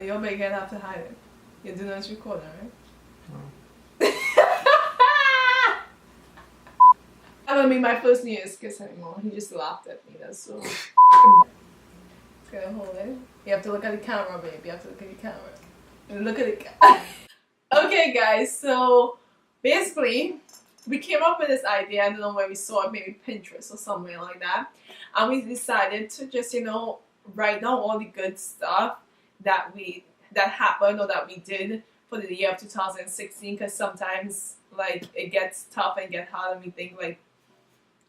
Your big head have to hide it. You're doing this recording, right? No. That won't be my first New Year's kiss anymore. He just laughed at me. That's so. Okay, hold it. You have to look at the camera, babe. You have to look at the camera. And look at the camera. Okay, guys. So basically, we came up with this idea. I don't know where we saw it, maybe Pinterest or somewhere like that. And we decided to just, write down all the good stuff that happened or that we did for the year of 2016. Because sometimes, like, it gets tough and get hard, and we think like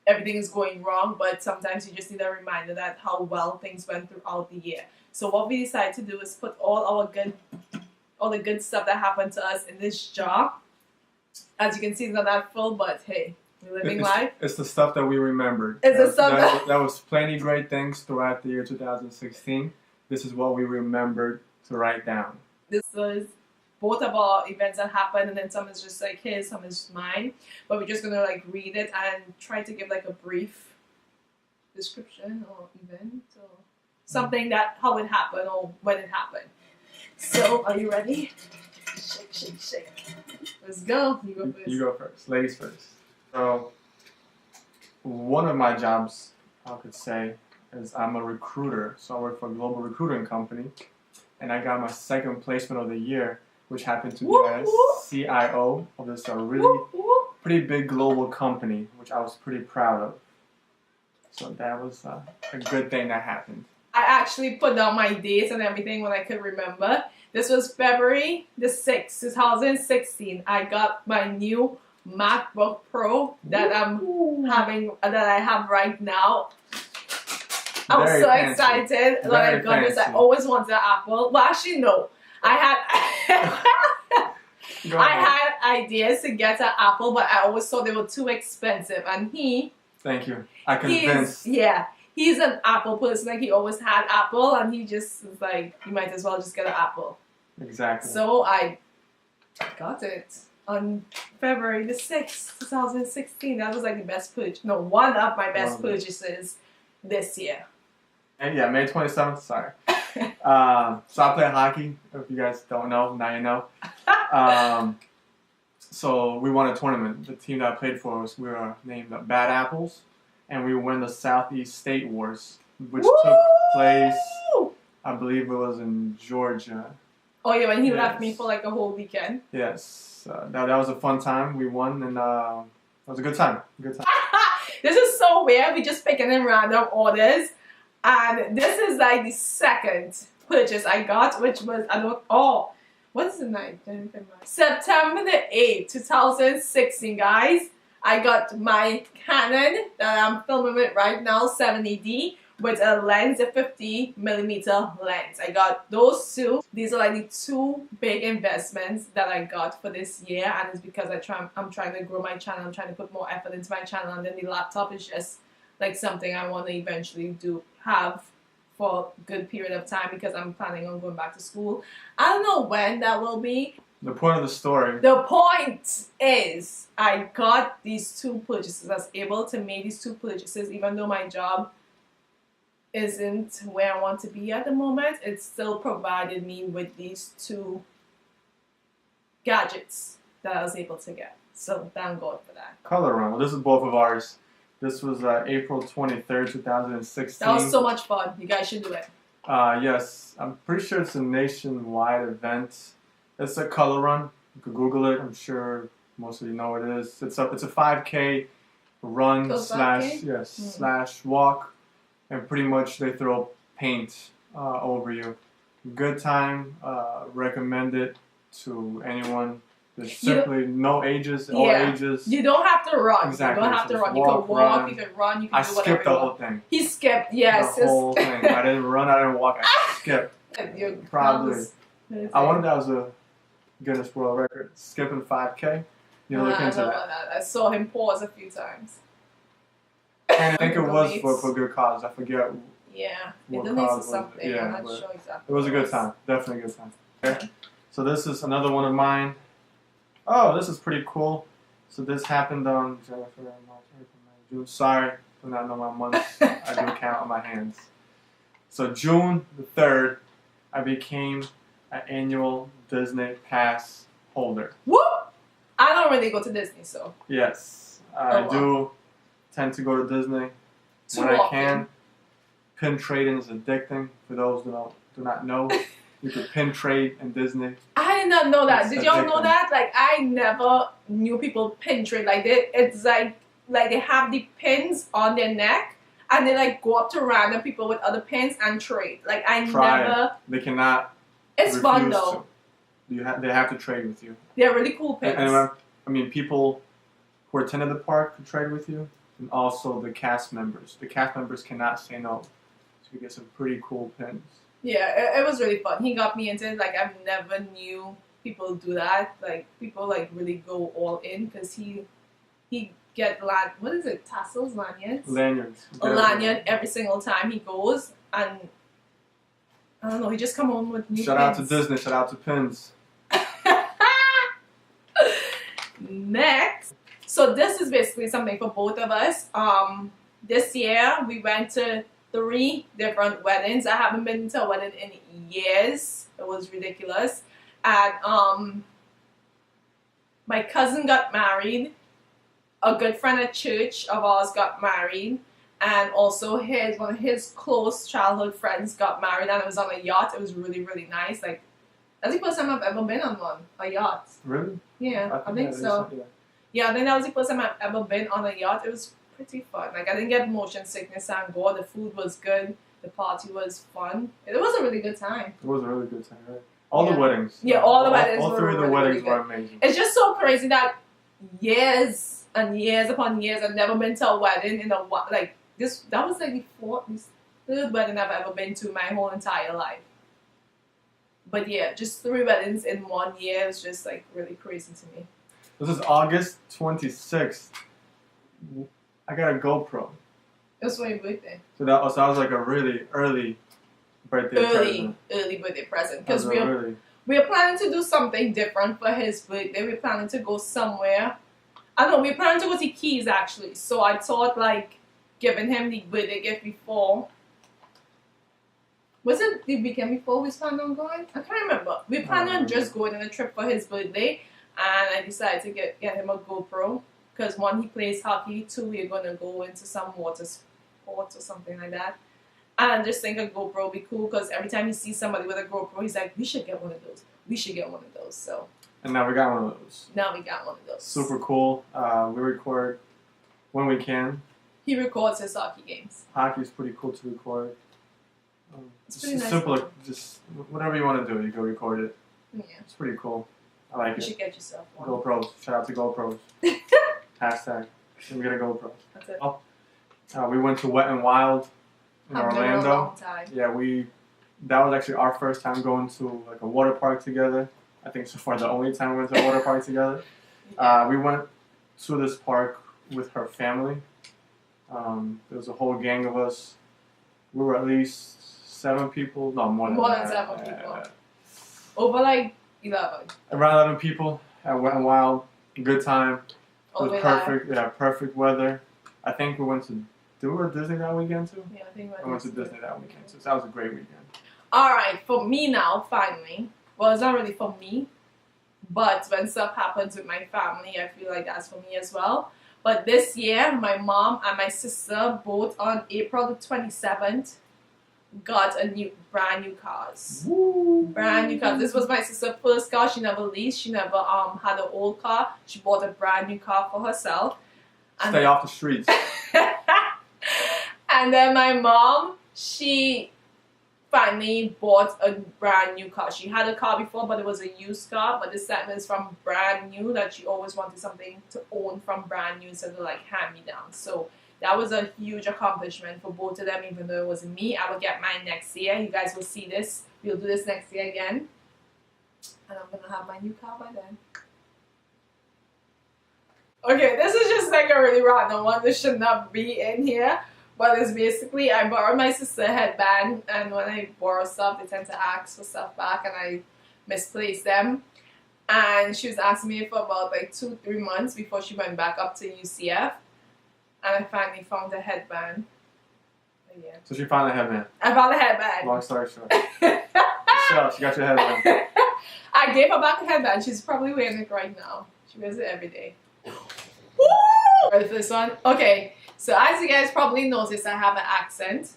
everything is going wrong, but sometimes you just need a reminder that how well things went throughout the year. So what we decided to do is put all the good stuff that happened to us in this jar. As you can see, it's not that full, but hey, we're living life. It's the stuff that we remembered. It's the stuff that was plenty great things throughout the year 2016. This is what we remembered to write down. This was both of our events that happened, and then some is just like his, some is mine. But we're just gonna like read it and try to give like a brief description or event or something that how it happened or when it happened. So, are you ready? Shake, shake, shake. Let's go. You go first. You go first. Ladies first. So, one of my jobs, I could say, is I'm a recruiter. So I work for a global recruiting company, and I got my second placement of the year, which happened to be as CIO of this really pretty big global company, which I was pretty proud of. So that was a good thing that happened. I actually put down my dates and everything when I could remember. This was February the 6th, 2016. I got my new MacBook Pro that I have right now. I'm so excited that I got this. I always wanted an Apple. Well, actually, no. I had ideas to get an Apple, but I always thought they were too expensive. And thank you. I convinced. He's an Apple person. Like, he always had Apple, and he just was like, you might as well just get an Apple. Exactly. So I got it on February the 6th, 2016. That was like the best purchase. No, one of my best purchases this year. And yeah, May 27th. Sorry. So I play hockey. If you guys don't know, now you know. So we won a tournament. The team that I played for we were named the Bad Apples, and we won the Southeast State Wars, which took place, I believe it was in Georgia. Oh yeah, when he left me for like a whole weekend. Yes, that was a fun time. We won, and it was a good time. Good time. This is so weird. We just picking in random orders, and this is like the second purchase I got, which was what's the night? September the 8th, 2016, guys. I got my Canon that I'm filming with right now, 70D, with a lens, a 50mm lens. I got those two. These are like the two big investments that I got for this year, and it's because I'm trying to grow my channel. I'm trying to put more effort into my channel, and then the laptop is just like something I want to eventually have for a good period of time, because I'm planning on going back to school. I don't know when that will be. The point of the story. The point is, I got these two purchases. I was able to make these two purchases, even though my job isn't where I want to be at the moment. It still provided me with these two gadgets that I was able to get. So thank God for that. Color run. Well, this is both of ours. This was April 23rd, 2016. That was so much fun. You guys should do it. Yes, I'm pretty sure it's a nationwide event. It's a color run. You could Google it. I'm sure most of you know what it is. It's a 5K run slash walk, and pretty much they throw paint over you. Good time. Recommend it to anyone. There's simply no ages, all ages. You don't have to run. Exactly. You don't have to run. You can walk, you can run, you can do whatever. I skipped the whole thing. He skipped, yes. The whole thing. I didn't run, I didn't walk, I skipped. Probably. I wonder if that was a Guinness World Record. Skipping 5K. You look into that. I saw him pause a few times. And I think it was for a good cause. I forget. Yeah. What it cause something. Yeah, I'm not sure exactly. It was a good time. Definitely a good time. Okay. So this is another one of mine. Oh, this is pretty cool. So this happened on January, March, April, May, June. Sorry, I do not know my months. I do count on my hands. So June the 3rd, I became an annual Disney pass holder. Whoop! I don't really go to Disney, so. Yes, I do tend to go to Disney when I can. Pin trading is addicting. For those who do not know, you could pin trade in Disney. I did not know that. It's Did y'all addicting. know that? Like, I never knew people pin trade. Like, it's like they have the pins on their neck and they like go up to random people with other pins and trade. Like, I never. They cannot. It's fun though. They have to trade with you. They're really cool pins. And I mean, people who attended the park could trade with you, and also the cast members. The cast members cannot say no. So you get some pretty cool pins. Yeah, it was really fun. He got me into it. Like, I've never knew people do that. Like, people like really go all in because he get what is it? Tassels, lanyards. A lanyard every single time he goes, and I don't know. He just come home with new. Shout out to Disney. Shout out to pins. Next, so this is basically something for both of us. This year we went to 3 different weddings. I haven't been to a wedding in years. It was ridiculous. And my cousin got married. A good friend at church of ours got married. And also one of his close childhood friends got married, and it was on a yacht. It was really, really nice. Like, that's the first time I've ever been on one, a yacht. Really? Yeah, I think so. Yeah, I think that was the first time I've ever been on a yacht. It was pretty fun. Like, I didn't get motion sickness, thank God. The food was good. The party was fun. It was a really good time. It was a really good time, right? All the weddings. Yeah, all the weddings all were 3 of the really, weddings really were amazing. It's just so crazy that years and years upon years I've never been to a wedding in like this. That was like the 3rd wedding I've ever been to my whole entire life. But yeah, just 3 weddings in 1 year is just like really crazy to me. This is August 26th. I got a GoPro. It was for your birthday. So that was like a really early birthday present. Early birthday present. Because we're planning to do something different for his birthday. We're planning to go somewhere. I don't know, we're planning to go to Keys actually. So I thought like giving him the birthday gift before. Was it the weekend before we planned on going? I can't remember. We planned on just going on a trip for his birthday. And I decided to get him a GoPro. Because 1, he plays hockey. 2, we're going to go into some water sports or something like that. And I just think a GoPro would be cool because every time he sees somebody with a GoPro, he's like, we should get one of those. We should get one of those. So. And now we got one of those. Now we got one of those. Super cool. We record when we can. He records his hockey games. Hockey is pretty cool to record. It's pretty nice. Simple, just whatever you want to do, you go record it. Yeah. It's pretty cool. I like it. You should get yourself one. GoPros. Shout out to GoPros. Hashtag. Let me get a GoPro. That's it. We went to Wet and Wild in Orlando. Been a long time. Yeah, that was actually our first time going to like a water park together. I think so far the only time we went to a water park together. Yeah. We went to this park with her family. There was a whole gang of us. We were at least 7 people. No, more than 7 people. Over like 11. Around 11 people at Wet and Wild. Good time. It was perfect. Yeah, perfect weather. I think we went to Disney that weekend too. Yeah, I think we went to Disney that weekend too. So that was a great weekend. Alright, for me now, finally. Well, it's not really for me. But when stuff happens with my family, I feel like that's for me as well. But this year, my mom and my sister, both on April the 27th, got brand new cars. Woo. Brand new cars. This was my sister's first car. She never leased. She never had an old car. She bought a brand new car for herself. Stay off the streets. And then my mom, she finally bought a brand new car. She had a car before, but it was a used car. But this time is from brand new, that she always wanted something to own from brand new instead of like hand me down. So that was a huge accomplishment for both of them, even though it wasn't me. I will get mine next year. You guys will see this. We'll do this next year again. And I'm going to have my new car by then. Okay, this is just like a really random one. This should not be in here. But it's basically, I borrowed my sister's headband. And when I borrow stuff, they tend to ask for stuff back. And I misplaced them. And she was asking me for about like 2-3 months before she went back up to UCF. And I finally found a headband. But yeah. So she found a headband. I found a headband. Long story short. Shout yourself. She got your headband. I gave her back a headband. She's probably wearing it right now. She wears it every day. Woo! Ready for this one? Okay, so as you guys probably noticed, I have an accent.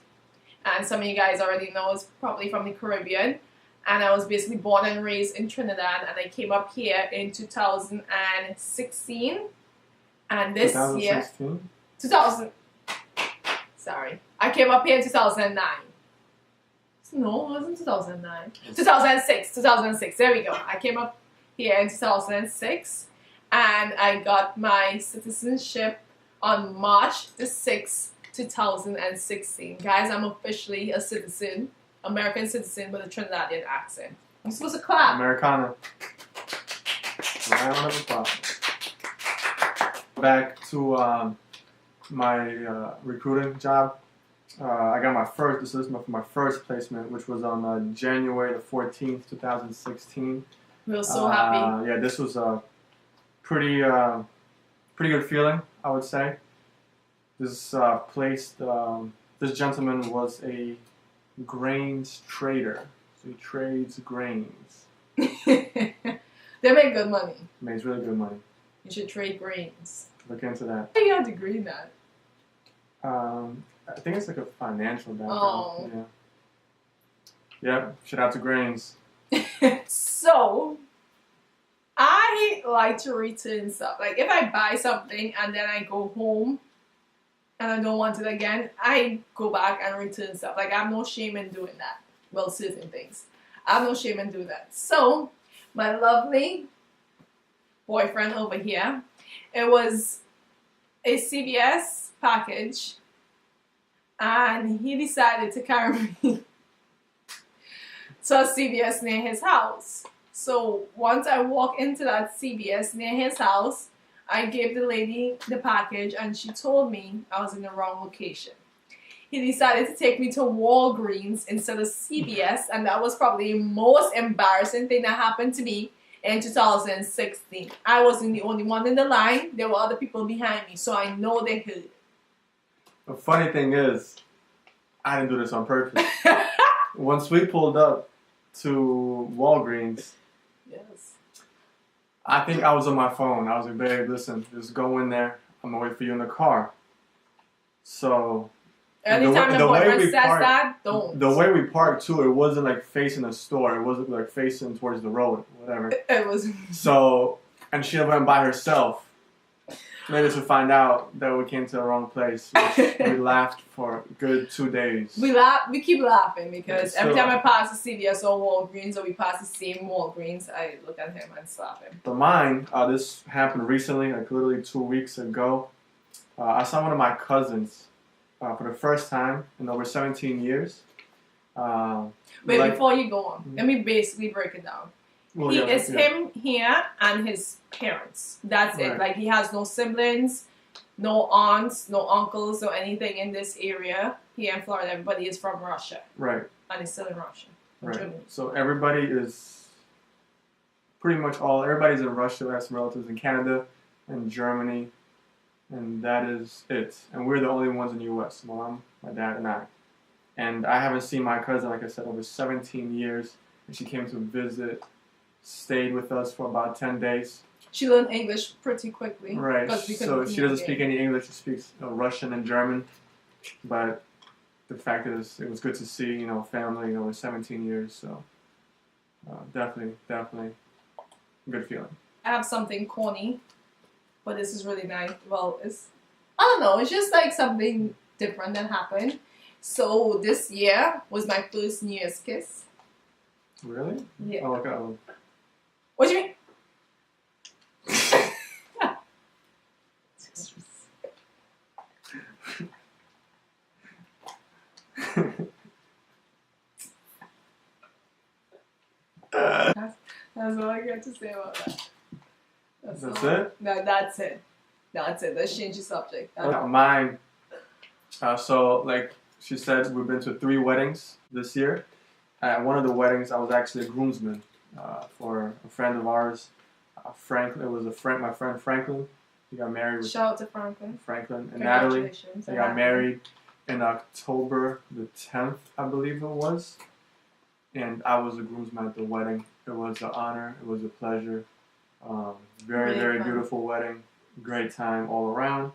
And some of you guys already know it's probably from the Caribbean. And I was basically born and raised in Trinidad. And I came up here in 2016. And this 2016? year... 2000... Sorry. I came up here in 2009. No, it wasn't 2009. 2006. 2006. There we go. I came up here in 2006. And I got my citizenship on March the 6th, 2016. Guys, I'm officially a citizen. American citizen with a Trinidadian accent. I'm supposed to clap. Americana. Round of applause. Back to my recruiting job. I got my first, this is my first placement, which was on January the 14th, 2016. We were so happy. Yeah, this was a pretty good feeling, I would say. This place, this gentleman was a grains trader. So he trades grains. They make good money. Makes really good money. You should trade grains. Look into that. How do you have a degree in that? I think it's like a financial background. Oh. Yeah. Yep, shout out to grains. So, I like to return stuff. Like, if I buy something and then I go home and I don't want it again, I go back and return stuff. Like, I have no shame in doing that. Well, certain things. I have no shame in doing that. So, my lovely boyfriend over here, it was a CVS package, and he decided to carry me to a CVS near his house. So once I walk into that CVS near his house, I gave the lady the package and she told me I was in the wrong location. He decided to take me to Walgreens instead of CVS, and that was probably the most embarrassing thing that happened to me in 2016. I wasn't the only one in the line. There were other people behind me, so I know they heard. The funny thing is, I didn't do this on purpose. Once we pulled up to Walgreens, yes, I think I was on my phone. I was like, babe, listen, just go in there. I'm going to wait for you in the car. So, anytime my boyfriend says that, don't. The way we parked, too, it wasn't like facing a store. It wasn't like facing towards the road, whatever. It was. So, and she went by herself. Later to find out that we came to the wrong place. We laughed for a good 2 days. We keep laughing because every time I pass the CVS or Walgreens, or we pass the same Walgreens, I look at him and slap him. For mine, this happened recently, like literally 2 weeks ago. I saw one of my cousins for the first time in over 17 years. Wait, before you go on, let me basically break it down. Well, him here and his parents. That's right. It. Like, he has no siblings, no aunts, no uncles, or anything in this area. Here in Florida, everybody is from Russia. Right. And he's still in Russia. Right. Germany. So everybody is pretty much everybody's in Russia. We have some relatives in Canada and Germany. And that is it. And we're the only ones in the U.S. My mom, my dad, and I. And I haven't seen my cousin, like I said, over 17 years. And she came to visit. Stayed with us for about 10 days. She learned English pretty quickly. Right. So she doesn't speak any English. She speaks Russian and German. But the fact is, it was good to see, family, in 17 years. So definitely a good feeling. I have something corny, but this is really nice. Well, I don't know. It's just like something different that happened. So this year was my first New Year's kiss. Really? Yeah. Oh, okay. What do you mean? That's all I got to say about that. That's it? No, that's it. That's it. Let's change the subject. Mine. So, like she said, we've been to 3 weddings this year. At one of the weddings, I was actually a groomsman for a friend of ours. Franklin. It was my friend Franklin. He got married. Shout out to Franklin. Franklin and Natalie. They got married in October the 10th, I believe it was. and I was the groomsman at the wedding. It was an honor. It was a pleasure. Very, Really very fun. beautiful wedding. Great time all around.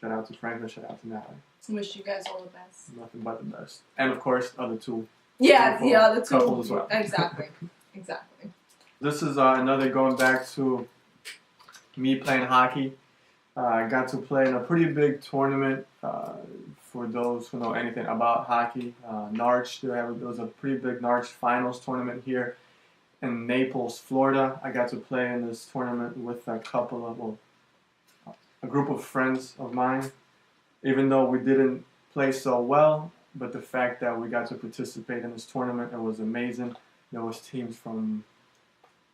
Shout out to Franklin. Shout out to Natalie. Wish you guys all the best. Nothing but the best. And of course, the other two. Yeah, the other two. Couples as well. Exactly. Exactly. This is another going back to me playing hockey. I got to play in a pretty big tournament. For those who know anything about hockey, Narch. There was a pretty big Narch finals tournament here in Naples, Florida. I got to play in this tournament with a group of friends of mine. Even though we didn't play so well, but the fact that we got to participate in this tournament, it was amazing. There was teams from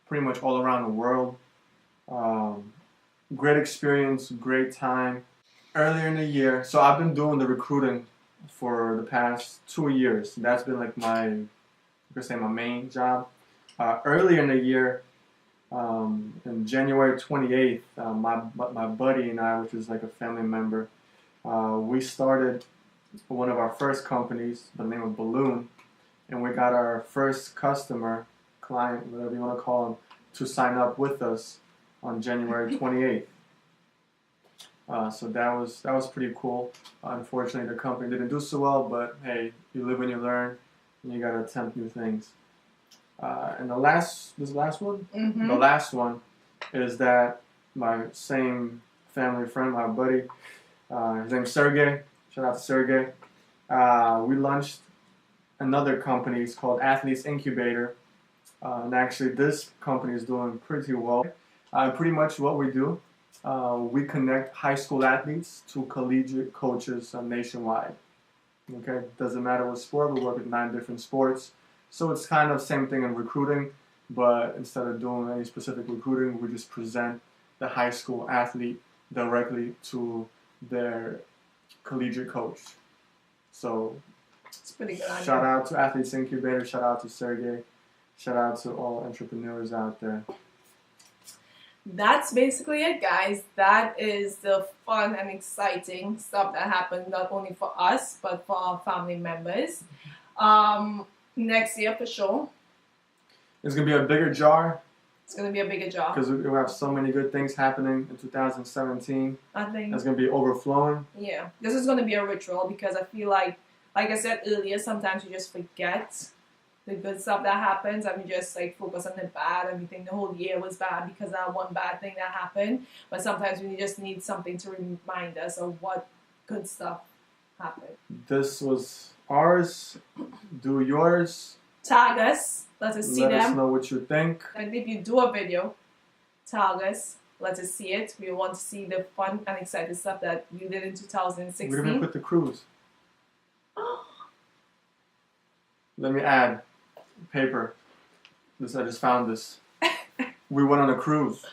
pretty much all around the world. Great experience, great time. Earlier in the year, so I've been doing the recruiting for the past 2 years. That's been like my main job. Earlier in the year, in January 28th, my buddy and I, which is like a family member, we started one of our first companies by the name of Balloon, and we got our first customer, client, whatever you want to call them, to sign up with us on January 28th. So that was pretty cool. Unfortunately, the company didn't do so well, but hey, you live and you learn, and you gotta attempt new things. And the last one is that my same family friend, my buddy, his name's Sergey. Shout out to Sergey. We launched another company. It's called Athletes Incubator, and actually this company is doing pretty well. Pretty much what we do. We connect high school athletes to collegiate coaches nationwide. Okay, doesn't matter what sport, we work with 9 different sports. So it's kind of same thing in recruiting, but instead of doing any specific recruiting, we just present the high school athlete directly to their collegiate coach. So It's pretty good. Shout out to Athletes Incubator, shout out to Sergey, shout out to all entrepreneurs out there. That's basically it, guys. That is the fun and exciting stuff that happened not only for us but for our family members. Next year for sure. It's gonna be a bigger jar. It's gonna be a bigger jar because we have so many good things happening in 2017. I think it's gonna be overflowing. Yeah, this is gonna be a ritual because I feel like I said earlier, sometimes you just forget the good stuff that happens and we just like focus on the bad and we think the whole year was bad because of that one bad thing that happened. But sometimes we just need something to remind us of what good stuff happened. This was ours. Do yours. Tag us. Let us see them. Let us know what you think. And if you do a video, tag us. Let us see it. We want to see the fun and exciting stuff that you did in 2016. We're gonna put the cruise. Let me add paper. I just found this. We went on a cruise.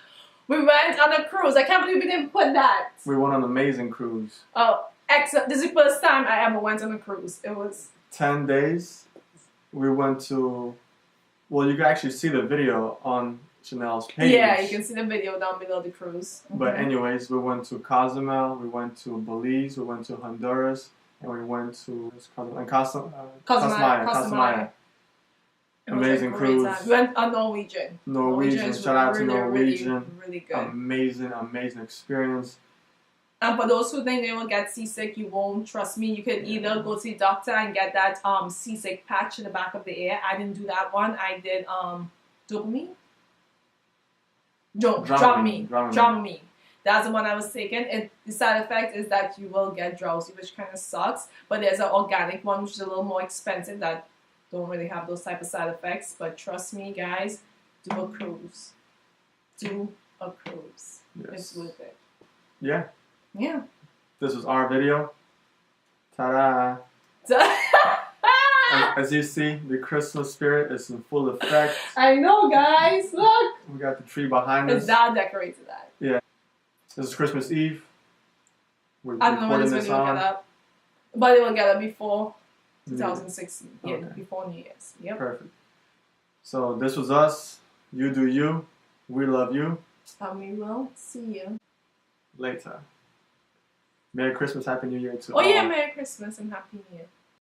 We went on a cruise. I can't believe we didn't put that. We went on an amazing cruise. Oh, excellent. This is the first time I ever went on a cruise. It was 10 days. We went to, well, you can actually see the video on Chanel's page. Yeah, you can see the video down below the cruise. But anyways, we went to Cozumel, we went to Belize, we went to Honduras, and we went to Cozumel. Amazing cruise. We went on Norwegian. Norwegian. Shout out to Norwegian. Really good. Amazing experience. And for those who think they will get seasick, you won't. Trust me. You can either go to the doctor and get that seasick patch in the back of the ear. I didn't do that one. I did dopamine. No, Dramamine. That's the one I was taking. The side effect is that you will get drowsy, which kind of sucks. But there's an organic one, which is a little more expensive, that don't really have those type of side effects. But trust me, guys, do a cruise. Do a cruise. Yes. It's worth it. Yeah. Yeah. This was our video. Ta-da! As you see, the Christmas spirit is in full effect. I know, guys. Look. We got the tree behind us. It's that decorated that. Yeah. This is Christmas Eve. We're I don't know when this video will get up. But it will get up before 2016. Yeah, okay. Before New Year's. Yep. Perfect. So this was us. You do you. We love you. And we will see you Later. Merry Christmas, Happy New Year to all. Oh yeah, Merry Christmas and Happy New Year.